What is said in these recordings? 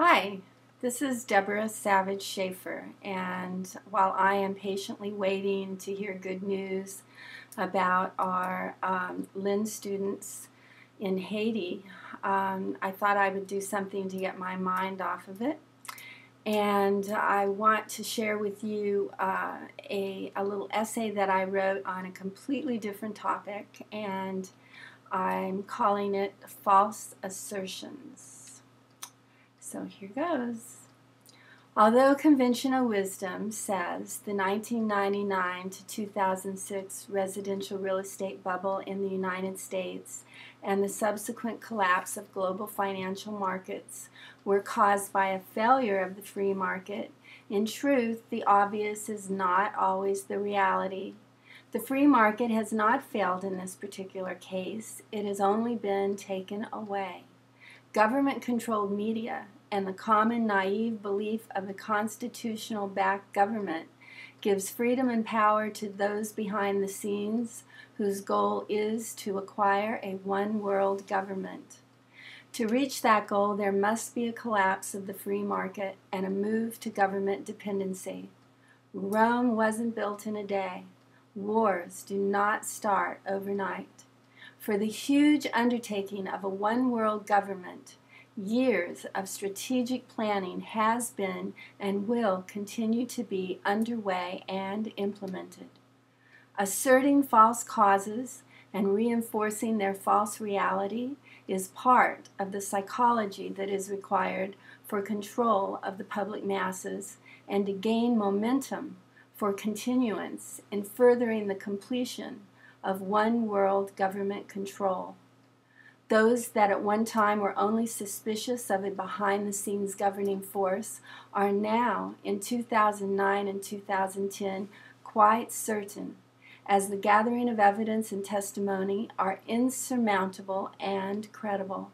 Hi, this is Deborah Savage Shaffer, and while I am patiently waiting to hear good news about our Lynn students in Haiti, I thought I would do something to get my mind off of it. And I want to share with you a little essay that I wrote on a completely different topic, and I'm calling it False Assertions. So here goes. Although conventional wisdom says the 1999 to 2006 residential real estate bubble in the United States and the subsequent collapse of global financial markets were caused by a failure of the free market, in truth, the obvious is not always the reality. The free market has not failed in this particular case. It has only been taken away. Government-controlled media and the common naive belief of a constitutional-backed government gives freedom and power to those behind the scenes whose goal is to acquire a one-world government. To reach that goal, there must be a collapse of the free market and a move to government dependency. Rome wasn't built in a day. Wars do not start overnight. For the huge undertaking of a one-world government, years of strategic planning has been and will continue to be underway and implemented. Asserting false causes and reinforcing their false reality is part of the psychology that is required for control of the public masses and to gain momentum for continuance in furthering the completion of one world government control. Those that at one time were only suspicious of a behind-the-scenes governing force are now, in 2009 and 2010, quite certain, as the gathering of evidence and testimony are insurmountable and credible.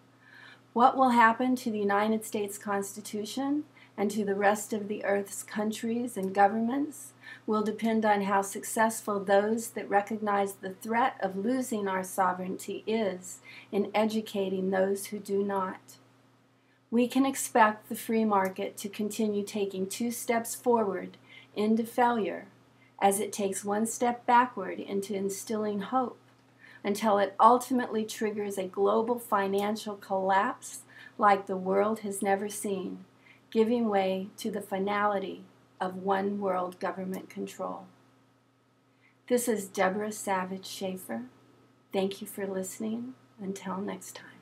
What will happen to the United States Constitution and to the rest of the Earth's countries and governments will depend on how successful those that recognize the threat of losing our sovereignty is in educating those who do not. We can expect the free market to continue taking 2 steps forward into failure as it takes 1 step backward into instilling hope until it ultimately triggers a global financial collapse like the world has never seen, giving way to the finality of one world government control. This is Deborah Savage Shaffer. Thank you for listening. Until next time.